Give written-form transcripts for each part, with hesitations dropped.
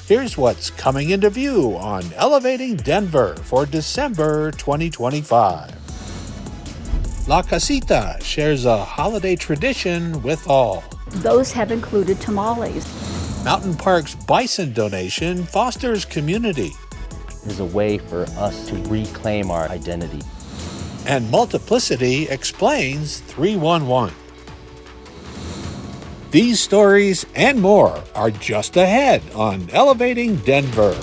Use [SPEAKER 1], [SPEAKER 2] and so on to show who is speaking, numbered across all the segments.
[SPEAKER 1] Here's what's coming into view on Elevating Denver for December 2025. La Casita shares a holiday tradition with all.
[SPEAKER 2] Those have included tamales.
[SPEAKER 1] Mountain Park's bison donation fosters community.
[SPEAKER 3] Is a way for us to reclaim our identity.
[SPEAKER 1] And Multiplicity explains 311. These stories and more are just ahead on Elevating Denver.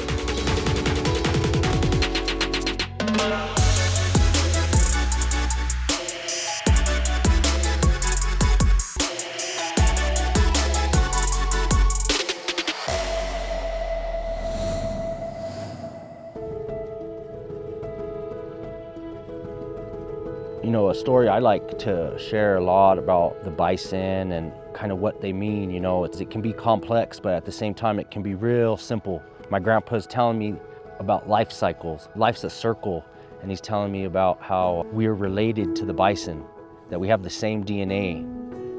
[SPEAKER 3] You know, a story I like to share a lot about the bison and kind of what they mean, it can be complex, but at the same time, it can be real simple. My grandpa's telling me about life cycles. Life's a circle, and he's telling me about how we're related to the bison, that we have the same DNA,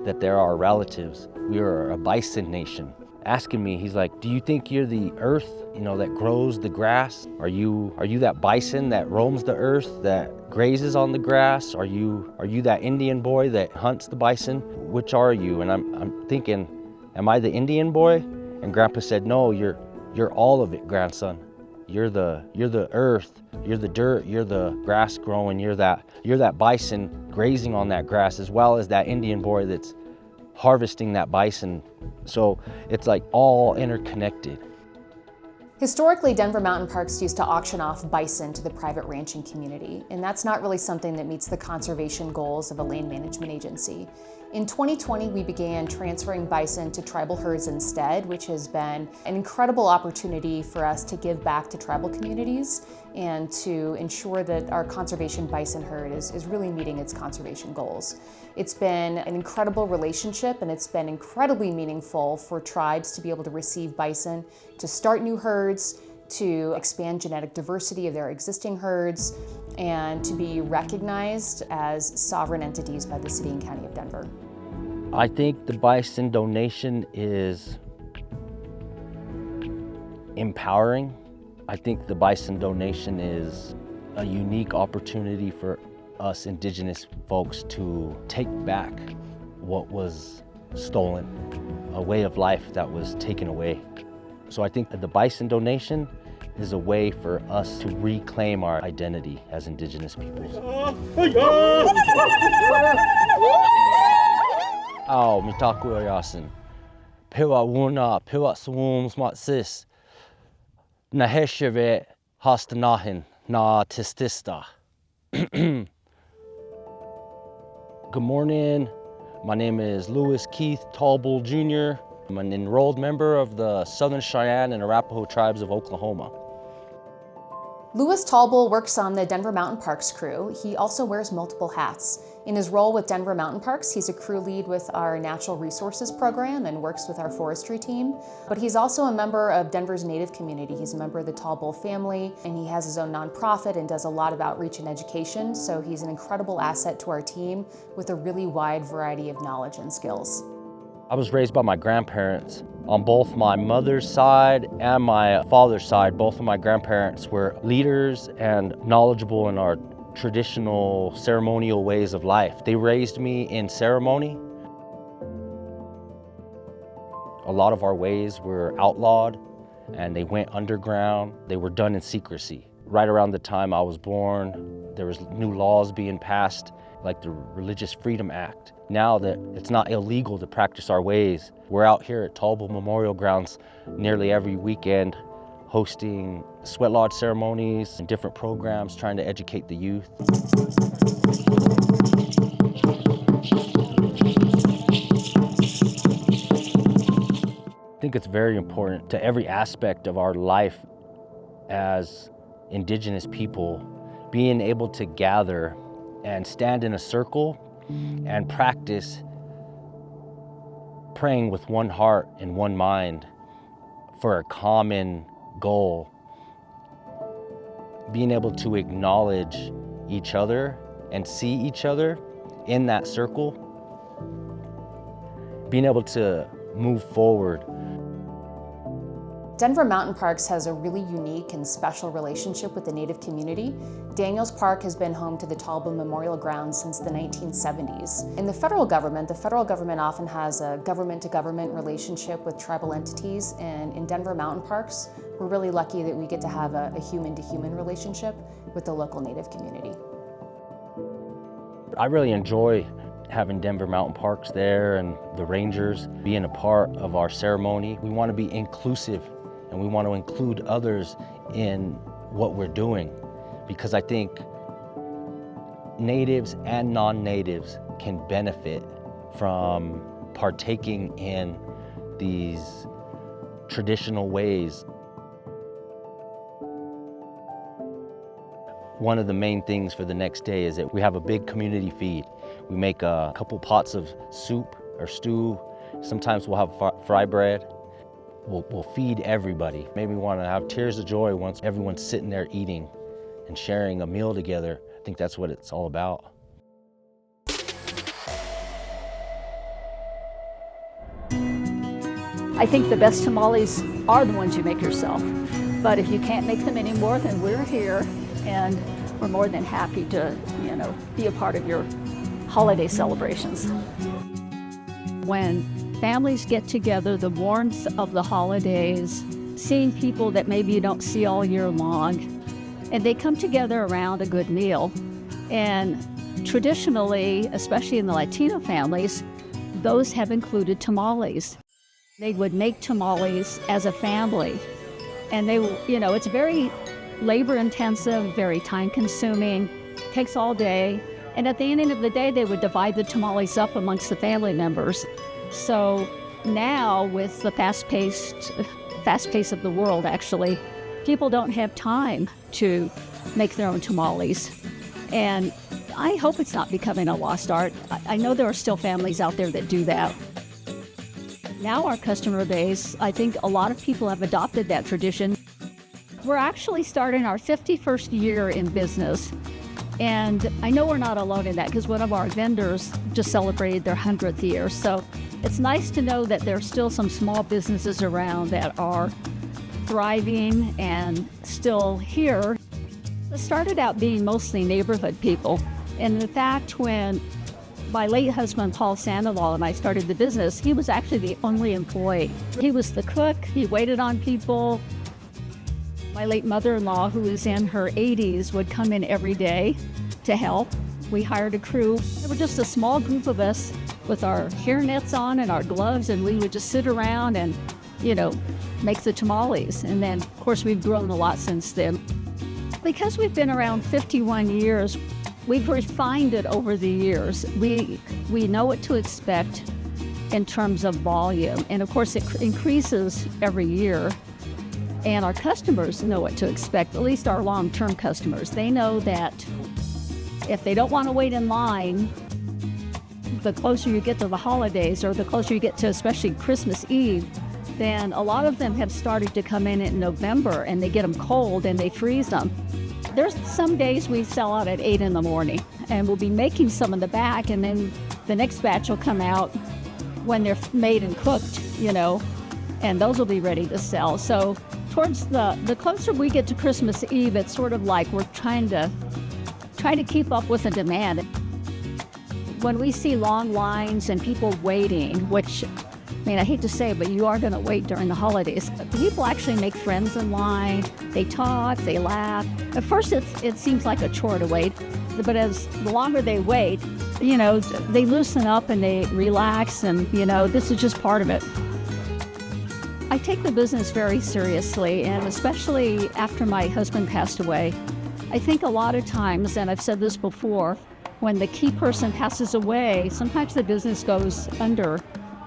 [SPEAKER 3] that they're our relatives. We are a bison nation. Asking me, he's like, do you think you're the earth, that grows the grass? Are you that bison that roams the earth, that grazes on the grass? Are you that Indian boy that hunts the bison? Which are you? And I'm thinking, am I the Indian boy? And Grandpa said, no, you're all of it, grandson. You're the earth, you're the dirt, you're the grass growing, you're that bison grazing on that grass, as well as that Indian boy that's harvesting that bison. So it's like all interconnected.
[SPEAKER 4] Historically, Denver Mountain Parks used to auction off bison to the private ranching community, and that's not really something that meets the conservation goals of a land management agency. In 2020, we began transferring bison to tribal herds instead, which has been an incredible opportunity for us to give back to tribal communities and to ensure that our conservation bison herd is really meeting its conservation goals. It's been an incredible relationship, and it's been incredibly meaningful for tribes to be able to receive bison, to start new herds, to expand genetic diversity of their existing herds, and to be recognized as sovereign entities by the City and County of Denver.
[SPEAKER 3] I think the bison donation is empowering. I think the bison donation is a unique opportunity for us Indigenous folks to take back what was stolen, a way of life that was taken away. So I think that the bison donation is a way for us to reclaim our identity as Indigenous peoples. Au, mitaku yasin. Pewa wuna, pewa swums matsis. Na hesheve hastanahin, na tistista. Good morning. My name is Lewis Keith Tallbull Jr. I'm an enrolled member of the Southern Cheyenne and Arapaho tribes of Oklahoma.
[SPEAKER 4] Lewis Tallbull works on the Denver Mountain Parks crew. He also wears multiple hats. In his role with Denver Mountain Parks, he's a crew lead with our Natural Resources program and works with our forestry team. But he's also a member of Denver's Native community. He's a member of the Tallbull family, and he has his own nonprofit and does a lot of outreach and education. So he's an incredible asset to our team with a really wide variety of knowledge and skills.
[SPEAKER 3] I was raised by my grandparents. On both my mother's side and my father's side, both of my grandparents were leaders and knowledgeable in our traditional ceremonial ways of life. They raised me in ceremony. A lot of our ways were outlawed and they went underground. They were done in secrecy. Right around the time I was born, there was new laws being passed, like the Religious Freedom Act. Now that it's not illegal to practice our ways, we're out here at Tallbull Memorial Grounds nearly every weekend, hosting sweat lodge ceremonies and different programs, trying to educate the youth. I think it's very important to every aspect of our life as Indigenous people, being able to gather and stand in a circle and practice praying with one heart and one mind for a common goal. Being able to acknowledge each other and see each other in that circle. Being able to move forward.
[SPEAKER 4] Denver Mountain Parks has a really unique and special relationship with the Native community. Daniels Park has been home to the Talbot Memorial Grounds since the 1970s. In the federal government often has a government-to-government relationship with tribal entities, and in Denver Mountain Parks, we're really lucky that we get to have a human-to-human relationship with the local Native community.
[SPEAKER 3] I really enjoy having Denver Mountain Parks there and the Rangers being a part of our ceremony. We want to be inclusive and we want to include others in what we're doing, because I think natives and non-natives can benefit from partaking in these traditional ways. One of the main things for the next day is that we have a big community feed. We make a couple pots of soup or stew. Sometimes we'll have fry bread. We'll feed everybody. Maybe we want to have tears of joy once everyone's sitting there eating and sharing a meal together. I think that's what it's all about.
[SPEAKER 2] I think the best tamales are the ones you make yourself. But if you can't make them anymore, then we're here and we're more than happy to, be a part of your holiday celebrations. When families get together, the warmth of the holidays, seeing people that maybe you don't see all year long, and they come together around a good meal. And traditionally, especially in the Latino families, those have included tamales. They would make tamales as a family. And it's very labor intensive, very time consuming, takes all day. And at the end of the day, they would divide the tamales up amongst the family members. So now with the fast pace of the world, actually, people don't have time to make their own tamales. And I hope it's not becoming a lost art. I know there are still families out there that do that. Now our customer base, I think a lot of people have adopted that tradition. We're actually starting our 51st year in business. And I know we're not alone in that because one of our vendors just celebrated their 100th year. So it's nice to know that there's still some small businesses around that are thriving and still here. It started out being mostly neighborhood people. And in fact, when my late husband, Paul Sandoval, and I started the business, he was actually the only employee. He was the cook, he waited on people. My late mother-in-law, who was in her 80s, would come in every day to help. We hired a crew. There were just a small group of us with our hairnets on and our gloves, and we would just sit around and, make the tamales. And then, of course, we've grown a lot since then. Because we've been around 51 years, we've refined it over the years. We know what to expect in terms of volume. And of course, it increases every year. And our customers know what to expect, at least our long-term customers. They know that if they don't want to wait in line, the closer you get to the holidays or the closer you get to especially Christmas Eve, then a lot of them have started to come in November and they get them cold and they freeze them. There's some days we sell out at 8 in the morning and we'll be making some in the back, and then the next batch will come out when they're made and cooked, and those will be ready to sell. So towards the closer we get to Christmas Eve, it's sort of like we're trying to keep up with the demand. When we see long lines and people waiting, which, I hate to say it, but you are going to wait during the holidays. People actually make friends in line. They talk, they laugh. At first, it seems like a chore to wait, but as the longer they wait, they loosen up and they relax, and, this is just part of it. I take the business very seriously, and especially after my husband passed away, I think a lot of times, and I've said this before, when the key person passes away, sometimes the business goes under,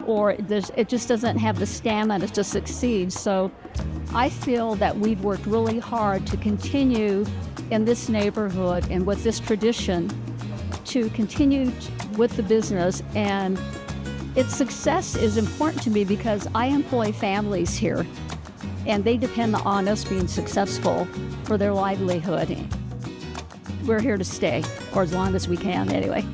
[SPEAKER 2] or it just doesn't have the stamina to succeed. So I feel that we've worked really hard to continue in this neighborhood and with this tradition to continue with the business, and its success is important to me because I employ families here and they depend on us being successful for their livelihood. We're here to stay, or as long as we can anyway.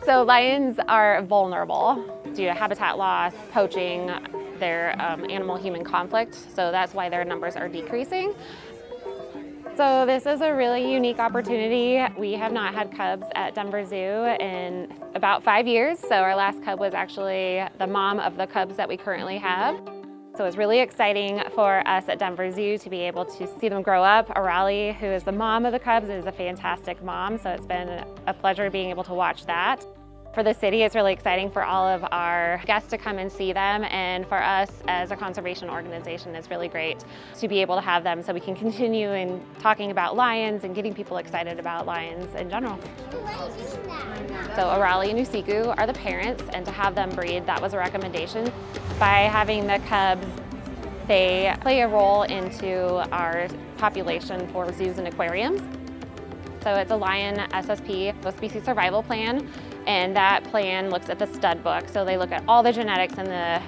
[SPEAKER 5] So lions are vulnerable due to habitat loss, poaching, their animal-human conflict, so that's why their numbers are decreasing. So this is a really unique opportunity. We have not had cubs at Denver Zoo in about 5 years, so our last cub was actually the mom of the cubs that we currently have. So it's really exciting for us at Denver Zoo to be able to see them grow up. Arali, who is the mom of the cubs, is a fantastic mom, so it's been a pleasure being able to watch that. For the city, it's really exciting for all of our guests to come and see them, and for us as a conservation organization, it's really great to be able to have them so we can continue in talking about lions and getting people excited about lions in general. So Arali and Usiku are the parents, and to have them breed, that was a recommendation. By having the cubs, they play a role into our population for zoos and aquariums. So it's a lion SSP, a species survival plan, and that plan looks at the stud book. So they look at all the genetics in the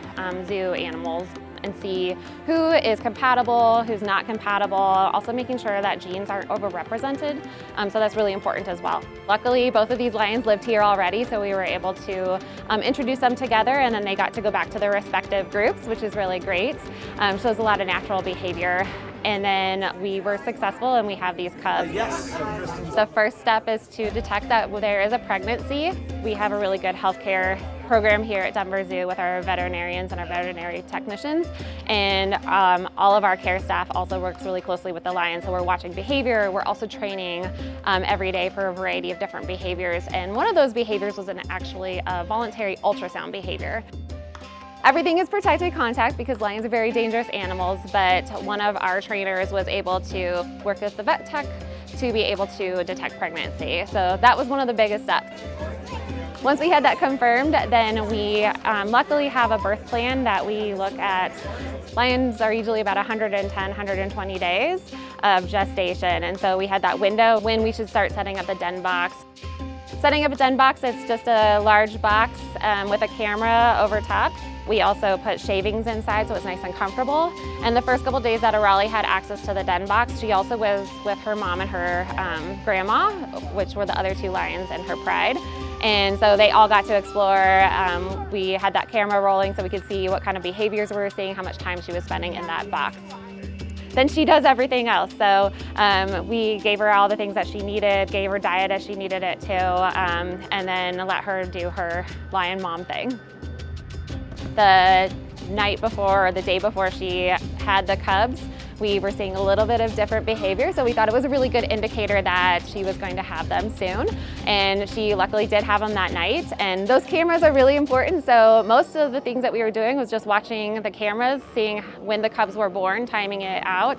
[SPEAKER 5] zoo animals and see who is compatible, who's not compatible, also making sure that genes aren't overrepresented. So that's really important as well. Luckily, both of these lions lived here already, so we were able to introduce them together, and then they got to go back to their respective groups, which is really great. Shows a lot of natural behavior. And then we were successful and we have these cubs. Yes. The first step is to detect that there is a pregnancy. We have a really good healthcare program here at Denver Zoo with our veterinarians and our veterinary technicians. And all of our care staff also works really closely with the lions. So we're watching behavior. We're also training every day for a variety of different behaviors. And one of those behaviors was actually a voluntary ultrasound behavior. Everything is protected contact because lions are very dangerous animals, but one of our trainers was able to work with the vet tech to be able to detect pregnancy. So that was one of the biggest steps. Once we had that confirmed, then we luckily have a birth plan that we look at. Lions are usually about 110, 120 days of gestation, and so we had that window when we should start setting up the den box. Setting up a den box, it's just a large box with a camera over top. We also put shavings inside so it's nice and comfortable. And the first couple days that Arali had access to the den box, she also was with her mom and her grandma, which were the other two lions and her pride. And so they all got to explore. We had that camera rolling so we could see what kind of behaviors we were seeing, how much time she was spending in that box. Then she does everything else. So we gave her all the things that she needed, gave her diet as she needed it too, and then let her do her lion mom thing. The night before or the day before she had the cubs, we were seeing a little bit of different behavior, so we thought it was a really good indicator that she was going to have them soon. And she luckily did have them that night. And those cameras are really important, so most of the things that we were doing was just watching the cameras, seeing when the cubs were born, timing it out.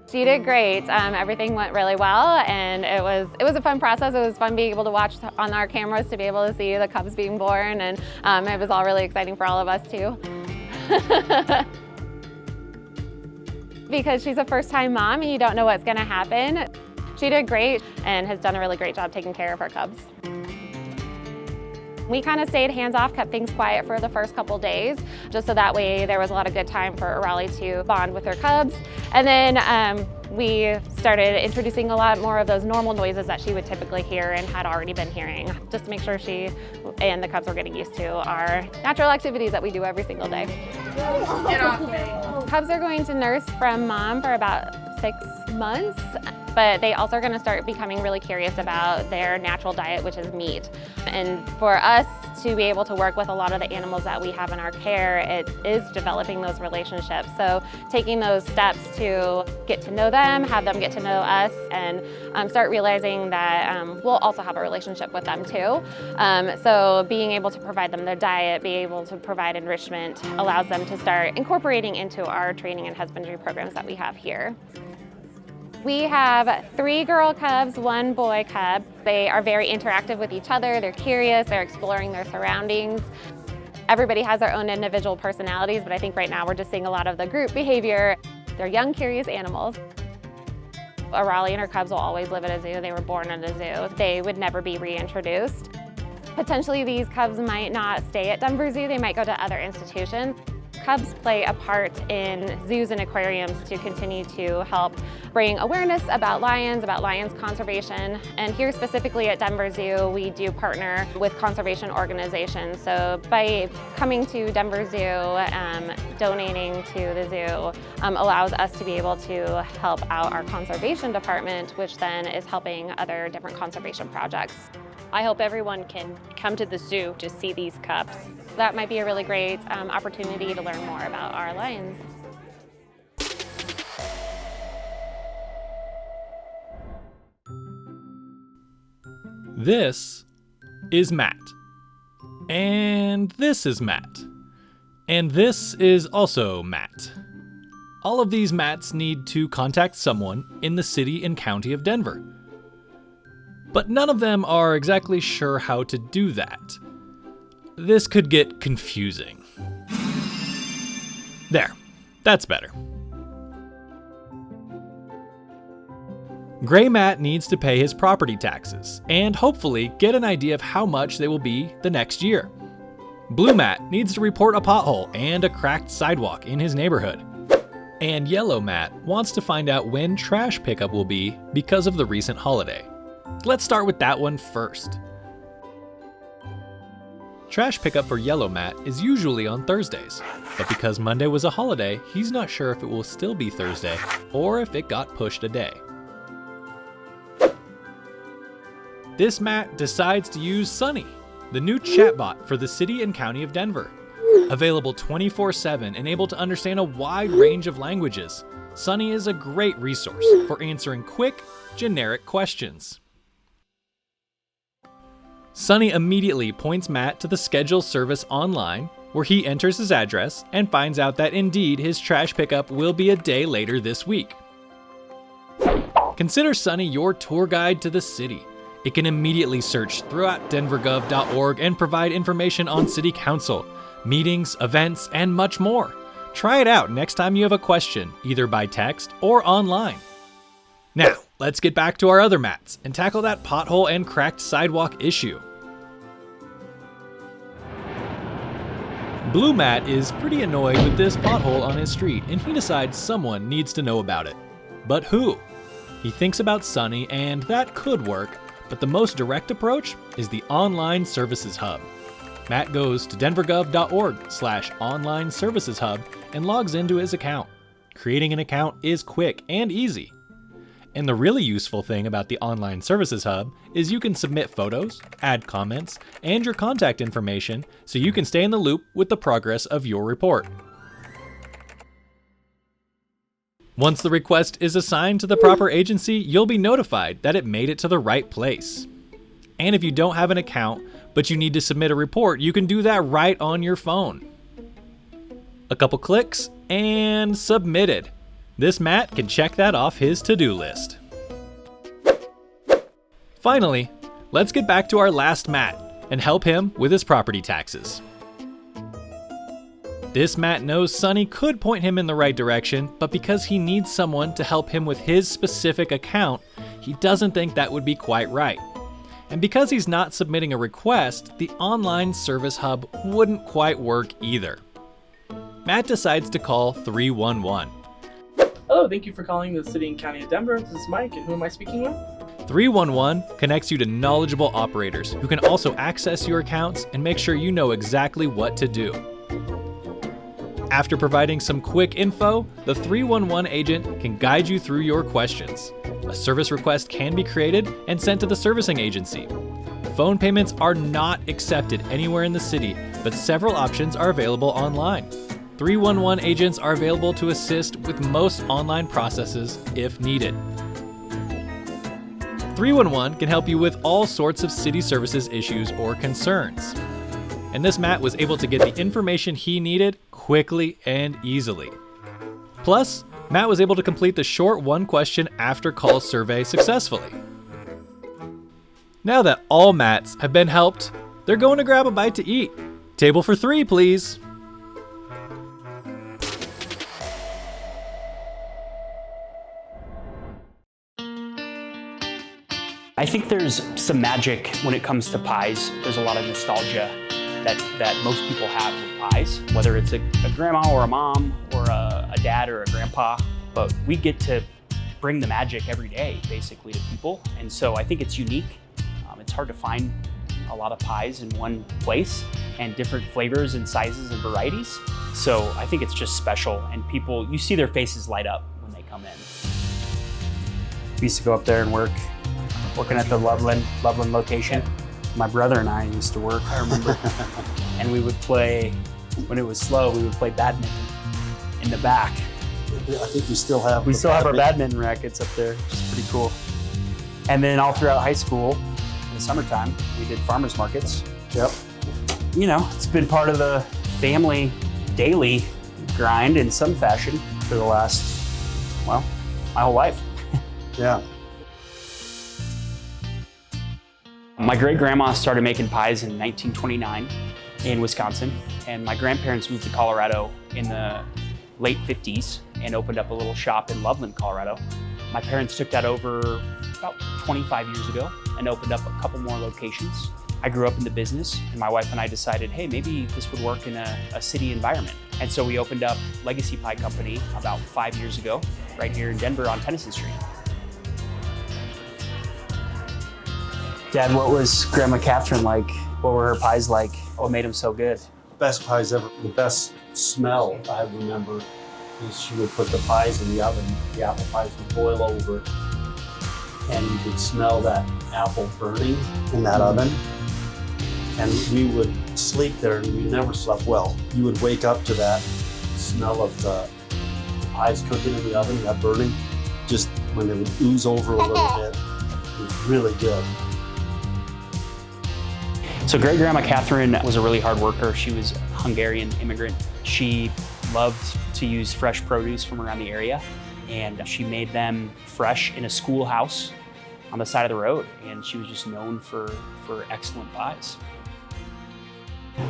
[SPEAKER 5] She did great. Everything went really well, and it was a fun process. It was fun being able to watch on our cameras to be able to see the cubs being born, and it was all really exciting for all of us too. Because she's a first-time mom and you don't know what's going to happen. She did great and has done a really great job taking care of her cubs. We kind of stayed hands-off, kept things quiet for the first couple days, just so that way there was a lot of good time for Arali to bond with her cubs. And then we started introducing a lot more of those normal noises that she would typically hear and had already been hearing, just to make sure she and the cubs were getting used to our natural activities that we do every single day. Get off me. Cubs are going to nurse from mom for about 6 months, but they also are going to start becoming really curious about their natural diet, which is meat. And for us to be able to work with a lot of the animals that we have in our care, it is developing those relationships. So taking those steps to get to know them, have them get to know us, and start realizing that we'll also have a relationship with them too. So being able to provide them their diet, be able to provide enrichment, allows them to start incorporating into our training and husbandry programs that we have here. We have 3 girl cubs, 1 boy cub. They are very interactive with each other. They're curious, they're exploring their surroundings. Everybody has their own individual personalities, but I think right now we're just seeing a lot of the group behavior. They're young, curious animals. Arali and her cubs will always live at a zoo. They were born at a zoo. They would never be reintroduced. Potentially these cubs might not stay at Denver Zoo. They might go to other institutions. Cubs play a part in zoos and aquariums to continue to help bring awareness about lions conservation. And here specifically at Denver Zoo, we do partner with conservation organizations. So by coming to Denver Zoo, donating to the zoo allows us to be able to help out our conservation department, which then is helping other different conservation projects.
[SPEAKER 6] I hope everyone can come to the zoo to see these cubs.
[SPEAKER 5] That might be a really great opportunity to learn more about our lions.
[SPEAKER 7] This is Matt. And this is Matt. And this is also Matt. All of these Matts need to contact someone in the city and county of Denver. But none of them are exactly sure how to do that. This could get confusing. There, that's better. Gray Matt needs to pay his property taxes and hopefully get an idea of how much they will be the next year. Blue Matt needs to report a pothole and a cracked sidewalk in his neighborhood. And Yellow Matt wants to find out when trash pickup will be because of the recent holiday. Let's start with that one first. Trash pickup for Yellow Matt is usually on Thursdays, but because Monday was a holiday, he's not sure if it will still be Thursday or if it got pushed a day. This Matt decides to use Sunny, the new chatbot for the city and county of Denver. Available 24/7 and able to understand a wide range of languages, Sunny is a great resource for answering quick, generic questions. Sunny immediately points Matt to the schedule service online, where he enters his address and finds out that indeed his trash pickup will be a day later this week. Consider Sunny your tour guide to the city. It can immediately search throughout denvergov.org and provide information on city council, meetings, events, and much more. Try it out next time you have a question, either by text or online. Now, let's get back to our other Matts and tackle that pothole and cracked sidewalk issue. Blue Matt is pretty annoyed with this pothole on his street, and he decides someone needs to know about it. But who? He thinks about Sunny, and that could work, but the most direct approach is the Online Services Hub. Matt goes to denvergov.org/online services hub and logs into his account. Creating an account is quick and easy. And the really useful thing about the Online Services Hub is you can submit photos, add comments, and your contact information so you can stay in the loop with the progress of your report. Once the request is assigned to the proper agency, you'll be notified that it made it to the right place. And if you don't have an account, but you need to submit a report, you can do that right on your phone. A couple clicks and submitted. This Matt can check that off his to-do list. Finally, let's get back to our last Matt and help him with his property taxes. This Matt knows Sunny could point him in the right direction, but because he needs someone to help him with his specific account, he doesn't think that would be quite right. And because he's not submitting a request, the Online Service Hub wouldn't quite work either. Matt decides to call 311.
[SPEAKER 8] Hello, thank you for calling the City and County of Denver. This is Mike, and who am I speaking with?
[SPEAKER 7] 311 connects you to knowledgeable operators who can also access your accounts and make sure you know exactly what to do. After providing some quick info, the 311 agent can guide you through your questions. A service request can be created and sent to the servicing agency. Phone payments are not accepted anywhere in the city, but several options are available online. 311 agents are available to assist with most online processes if needed. 311 can help you with all sorts of city services issues or concerns. And this Matt was able to get the information he needed quickly and easily. Plus, Matt was able to complete the short one question after call survey successfully. Now that all Matts have been helped, they're going to grab a bite to eat. Table for 3, please.
[SPEAKER 9] I think there's some magic when it comes to pies. There's a lot of nostalgia. that most people have with pies, whether it's a grandma or a mom or a dad or a grandpa. But we get to bring the magic every day, basically, to people. And so I think it's unique. It's hard to find a lot of pies in one place and different flavors and sizes and varieties. So I think it's just special, and people, you see their faces light up when they come in. We used to go up there and working at the Loveland location. My brother and I used to work, I remember. And we would play, when it was slow, we would play badminton in the back.
[SPEAKER 10] I think we still have
[SPEAKER 9] our badminton rackets up there, which is pretty cool. And then all throughout high school, in the summertime, we did farmers markets.
[SPEAKER 10] Yep.
[SPEAKER 9] You know, it's been part of the family daily grind in some fashion for the last, well, my whole life.
[SPEAKER 10] Yeah.
[SPEAKER 9] My great-grandma started making pies in 1929 in Wisconsin, and my grandparents moved to Colorado in the late 50s and opened up a little shop in Loveland, Colorado. My parents took that over about 25 years ago and opened up a couple more locations. I grew up in the business, and my wife and I decided, hey, maybe this would work in a city environment. And so we opened up Legacy Pie Company about 5 years ago, right here in Denver on Tennyson Street. Dad, what was Grandma Catherine like? What were her pies like? What made them so good?
[SPEAKER 10] Best pies ever. The best smell I remember is she would put the pies in the oven. The apple pies would boil over, and you could smell that apple burning in that oven. And we would sleep there, and we never slept well. You would wake up to that smell of the pies cooking in the oven, that burning, just when they would ooze over a little bit. It was really good.
[SPEAKER 9] So great-grandma Catherine was a really hard worker. She was a Hungarian immigrant. She loved to use fresh produce from around the area, and she made them fresh in a schoolhouse on the side of the road, and she was just known for excellent pies.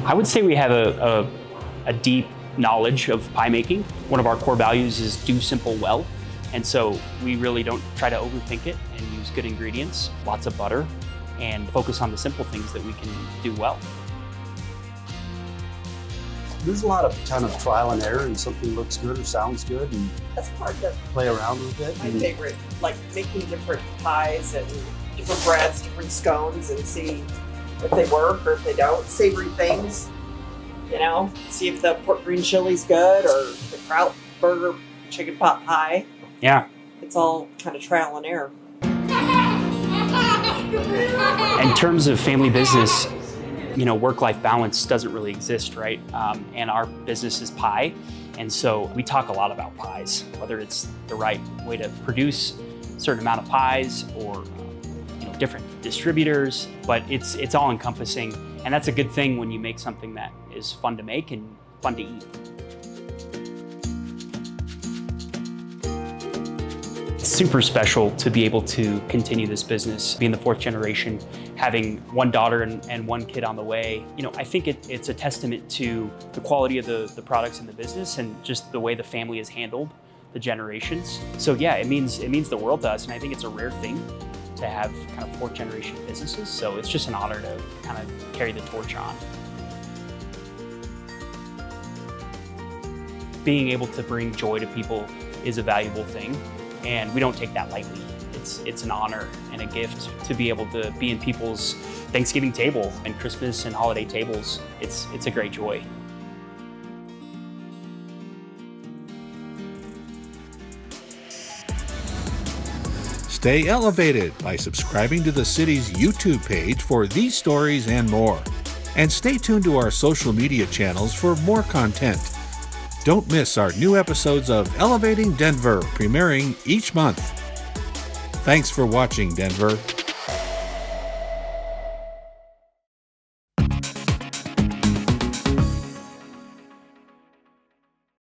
[SPEAKER 9] I would say we have a deep knowledge of pie making. One of our core values is do simple well, and so we really don't try to overthink it and use good ingredients, lots of butter, and focus on the simple things that we can do well.
[SPEAKER 10] There's a lot of kind of trial and error, and something looks good or sounds good, and
[SPEAKER 11] that's part of
[SPEAKER 10] play around with it.
[SPEAKER 11] My favorite, like making different pies and different breads, different scones, and see if they work or if they don't. Savory things, you know, see if the pork green chili's good or the kraut burger chicken pot pie.
[SPEAKER 9] Yeah.
[SPEAKER 11] It's all kind of trial and error.
[SPEAKER 9] In terms of family business, you know, work-life balance doesn't really exist, right? And our business is pie. And so we talk a lot about pies, whether it's the right way to produce a certain amount of pies or you know, different distributors, but it's all encompassing. And that's a good thing when you make something that is fun to make and fun to eat. It's super special to be able to continue this business, being the fourth generation, having one daughter and one kid on the way. You know, I think it's a testament to the quality of the products in the business and just the way the family has handled the generations. So yeah, it means the world to us, and I think it's a rare thing to have kind of fourth generation businesses. So it's just an honor to kind of carry the torch on. Being able to bring joy to people is a valuable thing, and we don't take that lightly. It's an honor and a gift to be able to be in people's Thanksgiving table and Christmas and holiday tables. It's a great joy.
[SPEAKER 1] Stay elevated by subscribing to the city's YouTube page for these stories and more. And stay tuned to our social media channels for more content. Don't miss our new episodes of Elevating Denver, premiering each month. Thanks for watching, Denver.